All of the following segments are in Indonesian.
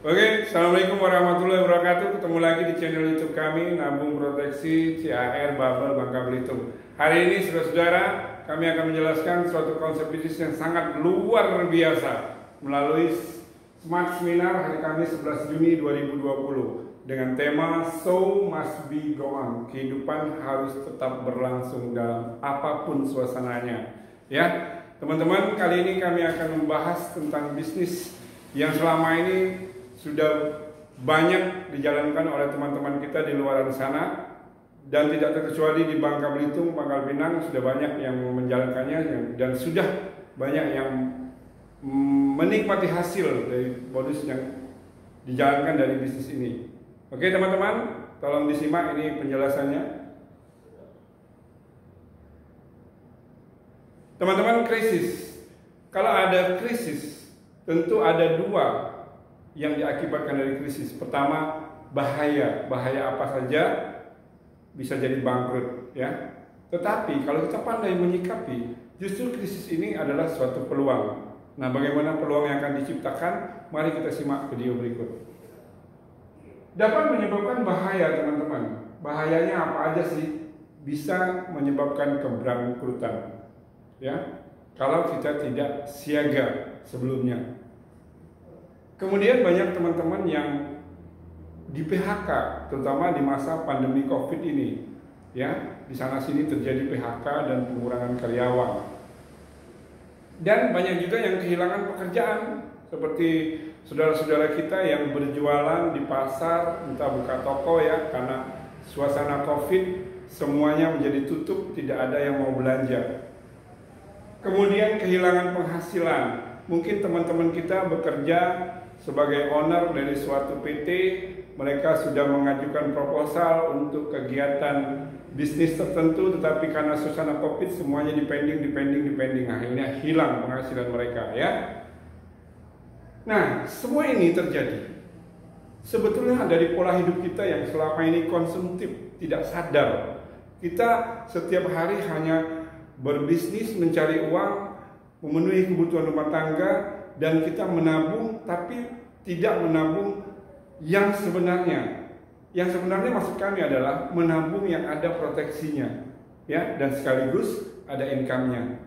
Oke, Assalamualaikum warahmatullahi wabarakatuh. Ketemu lagi di channel YouTube kami, Nabung Proteksi CAR Bubble Bangka Belitung. Hari ini, saudara-saudara, kami akan menjelaskan suatu konsep bisnis yang sangat luar biasa melalui Smart Seminar hari Kamis 11 Juni 2020 dengan tema Show Must Be Go On. Kehidupan harus tetap berlangsung dalam apapun suasananya. Ya, teman-teman, kali ini kami akan membahas tentang bisnis yang selama ini sudah banyak dijalankan oleh teman-teman kita di luar sana, dan tidak terkecuali di Bangka Belitung, Pangkal Pinang sudah banyak yang menjalankannya dan sudah banyak yang menikmati hasil dari bonus yang dijalankan dari bisnis ini. Oke teman-teman, tolong disimak ini penjelasannya. Teman-teman, krisis. Kalau ada krisis, tentu ada dua yang diakibatkan dari krisis. Pertama, bahaya apa saja bisa jadi bangkrut, ya. Tetapi kalau kita pandai menyikapi, justru krisis ini adalah suatu peluang. Nah, bagaimana peluang yang akan diciptakan? Mari kita simak video berikut. Dapat menyebabkan bahaya, teman-teman. Bahayanya apa aja sih? Bisa menyebabkan kebangkrutan, ya. Kalau kita tidak siaga sebelumnya. Kemudian banyak teman-teman yang di PHK, terutama di masa pandemi COVID ini, ya, di sana sini terjadi PHK dan pengurangan karyawan. Dan banyak juga yang kehilangan pekerjaan, seperti saudara-saudara kita yang berjualan di pasar, entah buka toko ya, karena suasana COVID semuanya menjadi tutup, tidak ada yang mau belanja. Kemudian kehilangan penghasilan. Mungkin teman-teman kita bekerja sebagai owner dari suatu PT, mereka sudah mengajukan proposal untuk kegiatan bisnis tertentu, tetapi karena suasana COVID semuanya dipending, akhirnya hilang penghasilan mereka, ya. Nah, semua ini terjadi sebetulnya dari pola hidup kita yang selama ini konsumtif, tidak sadar. Kita setiap hari hanya berbisnis, mencari uang, memenuhi kebutuhan rumah tangga, dan kita menabung, tapi tidak menabung yang sebenarnya. Yang sebenarnya maksud kami adalah menabung yang ada proteksinya, ya, dan sekaligus ada income-nya.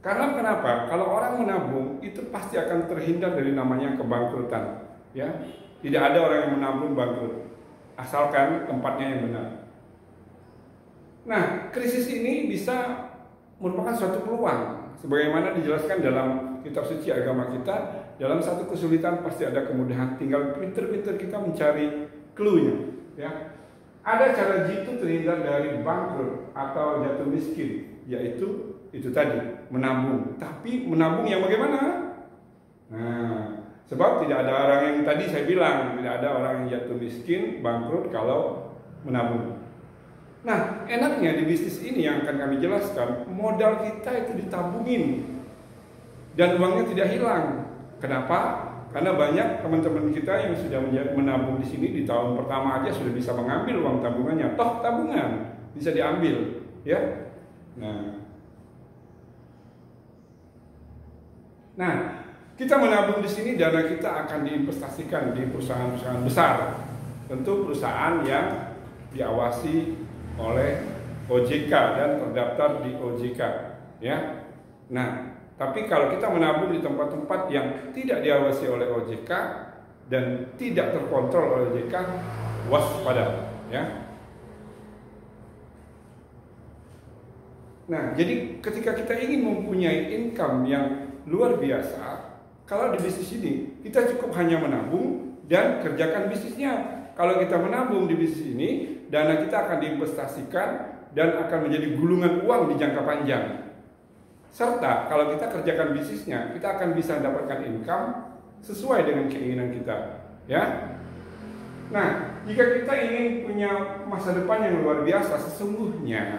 Karena kenapa? Kalau orang menabung itu pasti akan terhindar dari namanya kebangkrutan, ya. Tidak ada orang yang menabung bangkrut, asalkan tempatnya yang benar. Nah, krisis ini bisa merupakan suatu peluang, sebagaimana dijelaskan dalam kitab suci agama kita. Dalam satu kesulitan pasti ada kemudahan, tinggal pinter-pinter kita mencari clue-nya, ya. Ada cara jitu terhindar dari bangkrut atau jatuh miskin, yaitu itu tadi, menabung. Tapi menabung yang bagaimana? Nah, sebab tidak ada orang yang tadi saya bilang, tidak ada orang yang jatuh miskin, bangkrut kalau menabung. Nah, enaknya di bisnis ini yang akan kami jelaskan, modal kita itu ditabungin dan uangnya tidak hilang. Kenapa? Karena banyak teman-teman kita yang sudah menabung di sini di tahun pertama aja sudah bisa mengambil uang tabungannya. Toh tabungan bisa diambil, ya. Nah, kita menabung di sini, dana kita akan diinvestasikan di perusahaan-perusahaan besar. Tentu perusahaan yang diawasi oleh OJK dan terdaftar di OJK, ya. Nah, tapi kalau kita menabung di tempat-tempat yang tidak diawasi oleh OJK dan tidak terkontrol oleh OJK, waspada, ya. Nah, jadi ketika kita ingin mempunyai income yang luar biasa, kalau di bisnis ini kita cukup hanya menabung dan kerjakan bisnisnya. Kalau kita menabung di bisnis ini, dana kita akan diinvestasikan dan akan menjadi gulungan uang di jangka panjang. Serta kalau kita kerjakan bisnisnya, kita akan bisa mendapatkan income sesuai dengan keinginan kita, ya. Nah, jika kita ingin punya masa depan yang luar biasa, sesungguhnya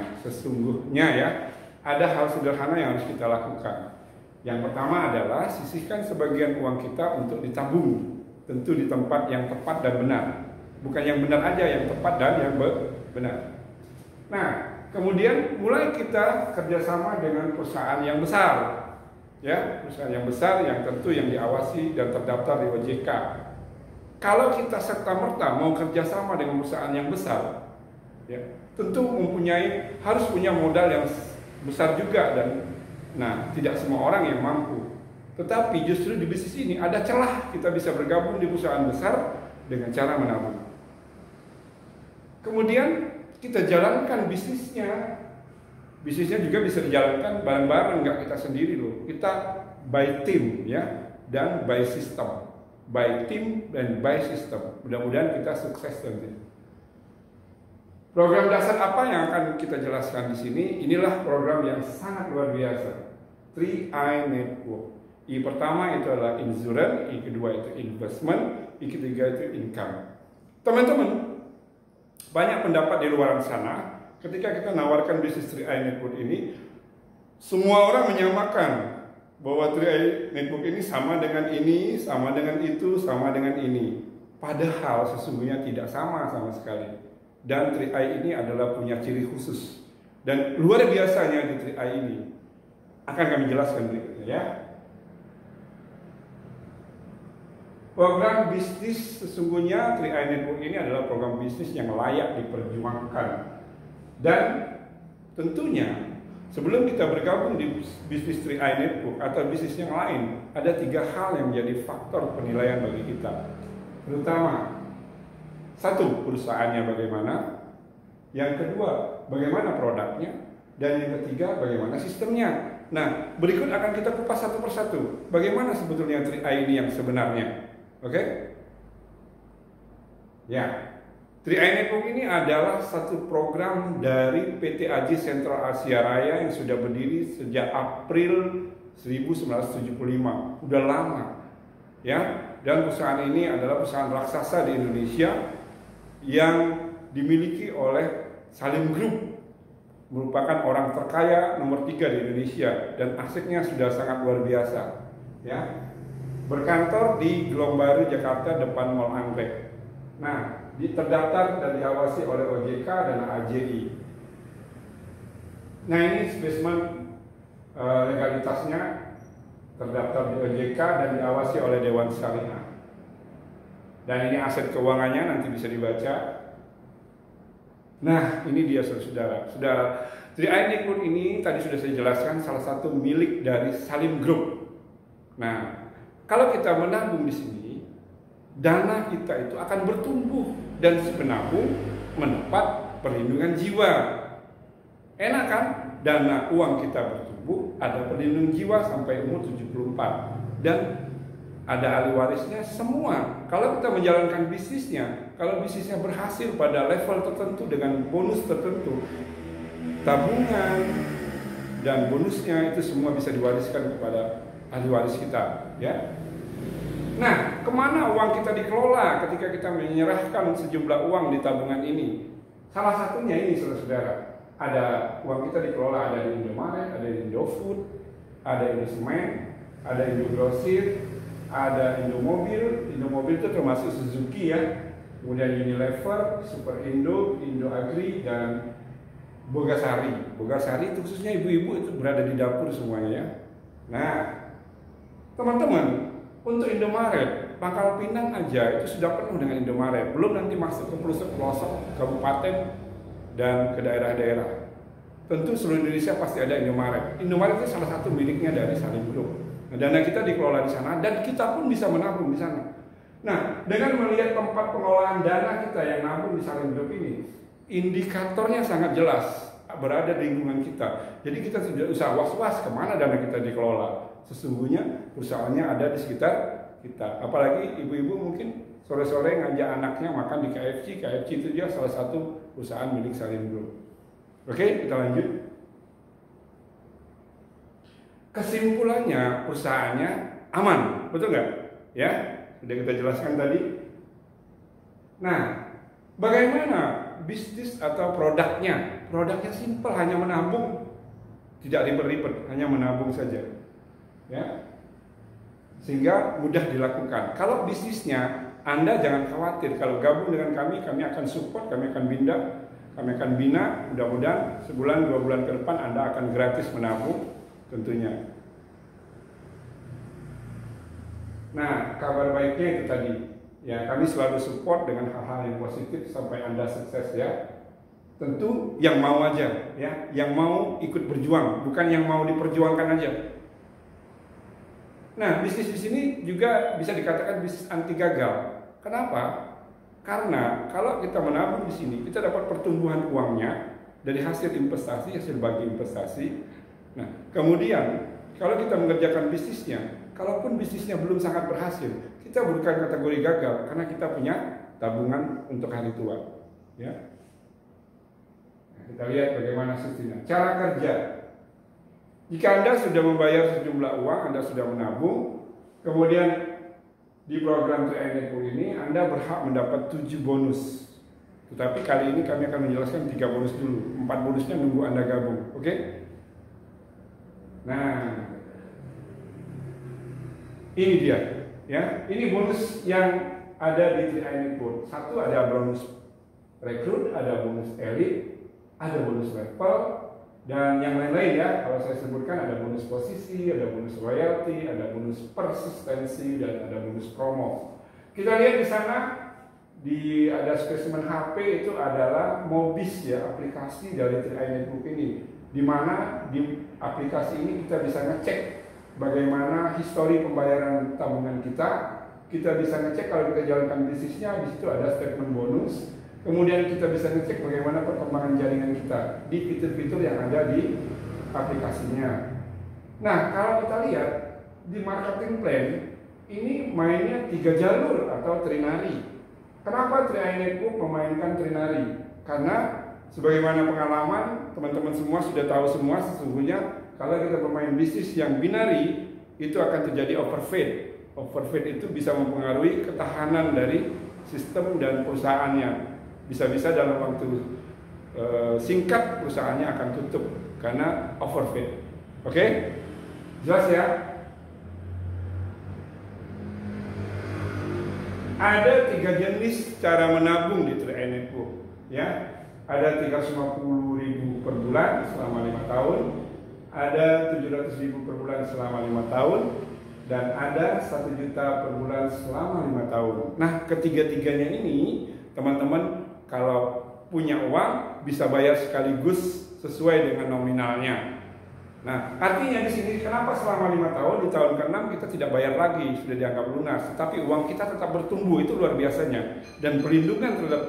ya, ada hal sederhana yang harus kita lakukan. Yang pertama adalah sisihkan sebagian uang kita untuk ditabung, tentu di tempat yang tepat dan benar. Bukan yang benar aja, yang tepat dan yang benar. Nah, kemudian mulai kita kerjasama dengan perusahaan yang besar, ya, perusahaan yang besar yang tentu yang diawasi dan terdaftar di OJK. Kalau kita serta-merta mau kerjasama dengan perusahaan yang besar, ya, tentu harus punya modal yang besar juga dan tidak semua orang yang mampu. Tetapi justru di bisnis ini ada celah kita bisa bergabung di perusahaan besar dengan cara menabung. Kemudian kita jalankan bisnisnya. Bisnisnya juga bisa dijalankan bareng-bareng, nggak kita sendiri loh. Kita by team ya, dan by system. By team dan by system. Mudah-mudahan kita sukses nanti. Program dasar apa yang akan kita jelaskan di sini? Inilah program yang sangat luar biasa. 3I Network. I pertama itu adalah insurance, I kedua itu investment, I ketiga itu income. Teman-teman, banyak pendapat di luar sana. Ketika kita nawarkan bisnis 3i Network ini, semua orang menyamakan bahwa 3i Network ini sama dengan ini, sama dengan itu, sama dengan ini. Padahal sesungguhnya tidak sama sekali. Dan 3i ini adalah punya ciri khusus. Dan luar biasanya di 3i ini akan kami jelaskan berikutnya ya. Program bisnis sesungguhnya 3i Network ini adalah program bisnis yang layak diperjuangkan. Dan tentunya sebelum kita bergabung di bisnis 3i Network atau bisnis yang lain, ada 3 hal yang menjadi faktor penilaian bagi kita. Terutama, 1, perusahaannya bagaimana, yang kedua, bagaimana produknya, dan yang ketiga, bagaimana sistemnya. Nah, berikut akan kita kupas satu persatu. Bagaimana sebetulnya 3i ini yang sebenarnya? Oke? Ya. 3i Network ini adalah satu program dari PT AJ Sentral Asia Raya yang sudah berdiri sejak April 1975. Udah lama. Ya, dan perusahaan ini adalah perusahaan raksasa di Indonesia yang dimiliki oleh Salim Group. Merupakan orang terkaya nomor 3 di Indonesia dan asetnya sudah sangat luar biasa. Ya. Berkantor di Gelombaru Jakarta depan Mall Anggrek. Nah, terdaftar dan diawasi oleh OJK dan AJI. Nah, ini spesimen legalitasnya terdaftar di OJK dan diawasi oleh Dewan Syariah. Dan ini aset keuangannya nanti bisa dibaca. Nah, ini dia saudara. 3i Network ini tadi sudah saya jelaskan salah satu milik dari Salim Group. Nah, kalau kita menabung di sini, dana kita itu akan bertumbuh dan si penabung mendapat perlindungan jiwa. Enak kan? Dana uang kita bertumbuh, ada perlindungan jiwa sampai umur 74 dan ada ahli warisnya semua. Kalau kita menjalankan bisnisnya, kalau bisnisnya berhasil pada level tertentu dengan bonus tertentu, tabungan dan bonusnya itu semua bisa diwariskan kepada ahli waris kita, ya. Nah, kemana uang kita dikelola ketika kita menyerahkan sejumlah uang di tabungan ini? Salah satunya ini, saudara-saudara. Ada uang kita dikelola, ada di Indomaret, ada di Indofood, ada Indosemen, ada Indogrosir, ada Indomobil. Indomobil itu termasuk Suzuki ya. Kemudian Unilever, Super Indo, Indo Agri, dan Bogasari. Bogasari itu khususnya ibu-ibu itu berada di dapur semuanya ya. Nah, teman-teman, untuk Indomaret, Pangkal Pinang aja itu sudah penuh dengan Indomaret. Belum nanti masuk ke pelosok-pelosok kabupaten dan ke daerah-daerah. Tentu seluruh Indonesia pasti ada Indomaret. Indomaret itu salah satu miliknya dari Salim Group. Nah, dana kita dikelola di sana dan kita pun bisa menabung di sana. Nah, dengan melihat tempat pengelolaan dana kita yang nabung di Salim Group ini, indikatornya sangat jelas berada di lingkungan kita. Jadi kita tidak usah was-was kemana dana kita dikelola. Sesungguhnya perusahaannya ada di sekitar kita. Apalagi ibu-ibu mungkin sore-sore ngajak anaknya makan di KFC. KFC itu dia salah satu perusahaan milik Salim Group. Oke, kita lanjut. Kesimpulannya perusahaannya aman, betul nggak? Ya, sudah kita jelaskan tadi. Nah, bagaimana bisnis atau produknya? Produknya simpel, hanya menabung, tidak ribet-ribet, hanya menabung saja. Ya, sehingga mudah dilakukan. Kalau bisnisnya, Anda jangan khawatir. Kalau gabung dengan kami akan support, kami akan bina. Mudah-mudahan sebulan 2 bulan ke depan Anda akan gratis menabung tentunya. Nah, kabar baiknya itu tadi, ya kami selalu support dengan hal-hal yang positif sampai Anda sukses ya. Tentu yang mau aja, ya, yang mau ikut berjuang, bukan yang mau diperjuangkan aja. Nah, bisnis di sini juga bisa dikatakan bisnis anti gagal. Kenapa? Karena kalau kita menabung di sini, kita dapat pertumbuhan uangnya dari hasil investasi, hasil bagi investasi. Nah, kemudian kalau kita mengerjakan bisnisnya, kalaupun bisnisnya belum sangat berhasil, kita bukan kategori gagal karena kita punya tabungan untuk hari tua. Ya. Nah, kita lihat bagaimana sistemnya. Cara kerja. Jika Anda sudah membayar sejumlah uang, Anda sudah menabung, kemudian di program 3i Network ini Anda berhak mendapat 7 bonus. Tetapi kali ini kami akan menjelaskan 3 bonus dulu. 4 bonusnya nunggu Anda gabung. Oke? Nah, ini dia, ya. Ini bonus yang ada di 3i Network. Satu, ada bonus rekrut, ada bonus elite, ada bonus level, dan yang lain-lain ya. Kalau saya sebutkan ada bonus posisi, ada bonus royalty, ada bonus persistensi, dan ada bonus promo. Kita lihat di sana ada spesimen HP itu adalah Mobis ya, aplikasi dari 3i Network ini. Di mana di aplikasi ini kita bisa ngecek bagaimana histori pembayaran tabungan kita. Kita bisa ngecek kalau kita jalankan bisnisnya, di situ ada statement bonus. Kemudian kita bisa ngecek bagaimana perkembangan jaringan kita di fitur-fitur yang ada di aplikasinya. Nah, kalau kita lihat di marketing plan, ini mainnya 3 jalur atau trinary. Kenapa 3i Network memainkan trinary? Karena sebagaimana pengalaman, teman-teman semua sudah tahu semua sesungguhnya kalau kita bermain bisnis yang binary, itu akan terjadi overfed. Overfed itu bisa mempengaruhi ketahanan dari sistem dan perusahaannya. Bisa-bisa dalam waktu singkat perusahaannya akan tutup karena overfed. Oke? Jelas ya? Ada 3 jenis cara menabung di 3i Network. Ya, ada 350.000 per bulan selama 5 tahun. Ada 700.000 per bulan selama 5 tahun, dan ada 1 juta per bulan selama 5 tahun. Nah, ketiga-tiganya ini, teman-teman kalau punya uang bisa bayar sekaligus sesuai dengan nominalnya. Nah, artinya di sini kenapa selama 5 tahun, di tahun ke-6 kita tidak bayar lagi, sudah dianggap lunas, tetapi uang kita tetap bertumbuh, itu luar biasanya. Dan perlindungan terhadap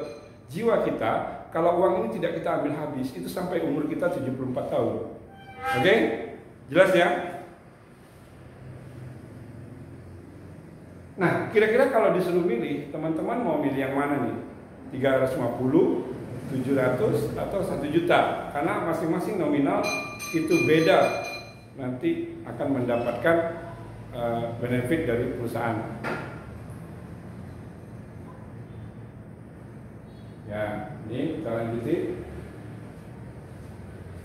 jiwa kita, kalau uang ini tidak kita ambil habis, itu sampai umur kita 74 tahun. Oke? Jelas ya? Nah, kira-kira kalau disuruh milih, teman-teman mau milih yang mana nih? 350, 700, atau 1 juta? Karena masing-masing nominal itu beda. Nanti akan mendapatkan benefit dari perusahaan. Ya, ini kita lanjutin.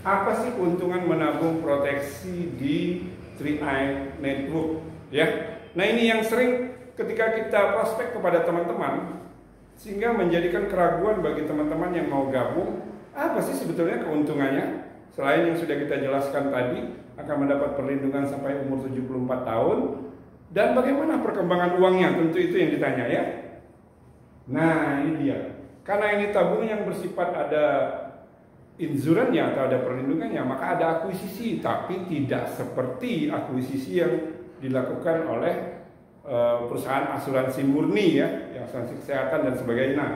Apa sih keuntungan menabung proteksi di 3i Network? Ya, nah ini yang sering ketika kita prospek kepada teman-teman, sehingga menjadikan keraguan bagi teman-teman yang mau gabung. Apa sih sebetulnya keuntungannya? Selain yang sudah kita jelaskan tadi, akan mendapat perlindungan sampai umur 74 tahun, dan bagaimana perkembangan uangnya, tentu itu yang ditanya ya. Nah ini dia, karena ini tabungan yang bersifat ada insurannya atau ada perlindungannya, maka ada akuisisi, tapi tidak seperti akuisisi yang dilakukan oleh perusahaan asuransi murni ya, asuransi kesehatan dan sebagainya. Nah,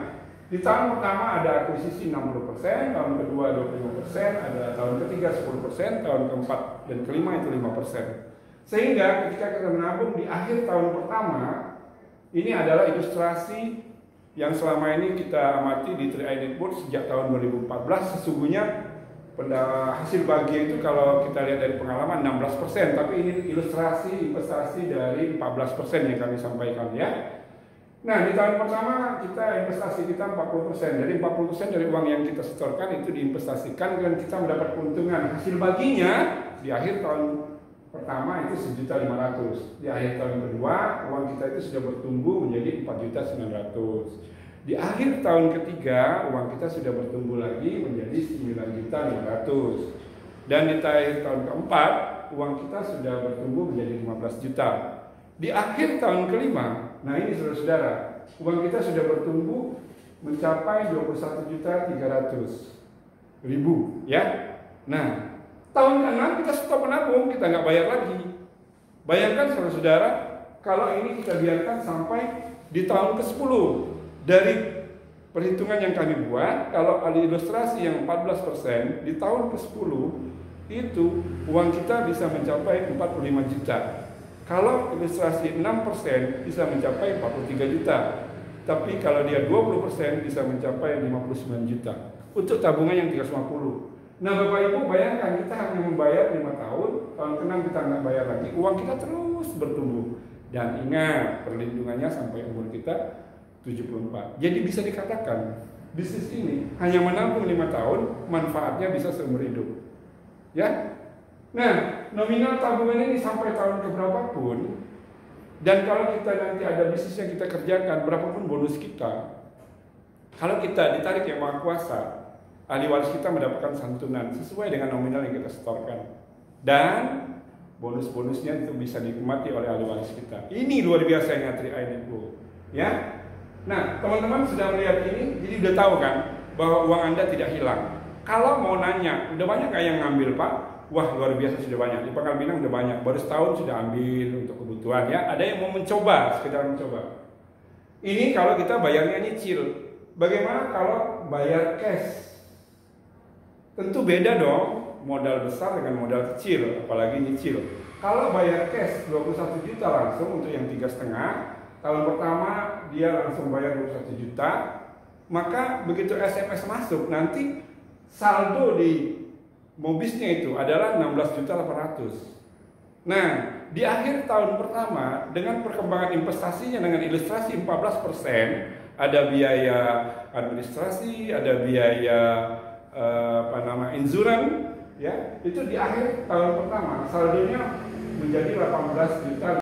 di tahun pertama ada akuisisi 60%, tahun kedua 25%, ada tahun ketiga 10%, tahun keempat dan kelima itu 5%. Sehingga ketika kita menabung di akhir tahun pertama, ini adalah ilustrasi yang selama ini kita amati di 3i Network sejak tahun 2014. Sesungguhnya pada hasil bagi itu kalau kita lihat dari pengalaman 16%, tapi ini ilustrasi investasi dari 14% yang kami sampaikan ya. Nah, di tahun pertama kita investasi kita 40%. Dari 40% dari uang yang kita setorkan itu diinvestasikan dan kita mendapat keuntungan. Hasil baginya di akhir tahun pertama itu 1.500.000. Di akhir tahun kedua uang kita itu sudah bertumbuh menjadi 4.900.000. Di akhir tahun ketiga uang kita sudah bertumbuh lagi menjadi 9.500.000. Dan di akhir tahun keempat uang kita sudah bertumbuh menjadi 15 juta. Di akhir tahun kelima, nah ini saudara-saudara, uang kita sudah bertumbuh mencapai 21.300.000 ya. Nah, tahun ke-6 kita stop menabung, kita nggak bayar lagi. Bayangkan saudara-saudara, kalau ini kita biarkan sampai di tahun ke-10. Dari perhitungan yang kami buat, kalau ada ilustrasi yang 14%, di tahun ke-10 itu uang kita bisa mencapai 45 juta. Kalau ilustrasi 6% bisa mencapai 43 juta. Tapi kalau dia 20% bisa mencapai 59 juta. Untuk tabungan yang 350. Nah Bapak Ibu bayangkan kita hanya membayar 5 tahun, tahun ke-6 kita nggak bayar lagi, uang kita terus bertumbuh. Dan ingat perlindungannya sampai umur kita 74. Jadi bisa dikatakan bisnis ini hanya menabung 5 tahun, manfaatnya bisa seumur hidup. Ya. Nah, nominal tabungan ini sampai tahun keberapa pun, dan kalau kita nanti ada bisnis yang kita kerjakan, berapapun bonus kita, kalau kita ditarik yang Maha Kuasa, ahli waris kita mendapatkan santunan sesuai dengan nominal yang kita setorkan, dan bonus-bonusnya itu bisa dinikmati oleh ahli waris kita. Ini luar biasa yang Tri Ibu, ya. Nah, teman-teman sudah melihat ini, jadi udah tahu kan bahwa uang Anda tidak hilang. Kalau mau nanya, udah banyak nggak yang ngambil Pak? Wah luar biasa sudah banyak, di Pangkal Pinang udah banyak, baru setahun sudah ambil untuk kebutuhan ya. Ada yang mau mencoba, sekedar mencoba. Ini kalau kita bayarnya nyicil. Bagaimana kalau bayar cash? Tentu beda dong, modal besar dengan modal kecil, apalagi nyicil. Kalau bayar cash 21 juta langsung untuk yang 3,5, tahun pertama dia langsung bayar 21 juta, maka begitu SMS masuk nanti saldo di Mobisnya itu adalah 16.800.000. Nah, di akhir tahun pertama dengan perkembangan investasinya dengan ilustrasi 14%, ada biaya administrasi, ada biaya insuran, ya. Itu di akhir tahun pertama saldonya menjadi 18.500.000.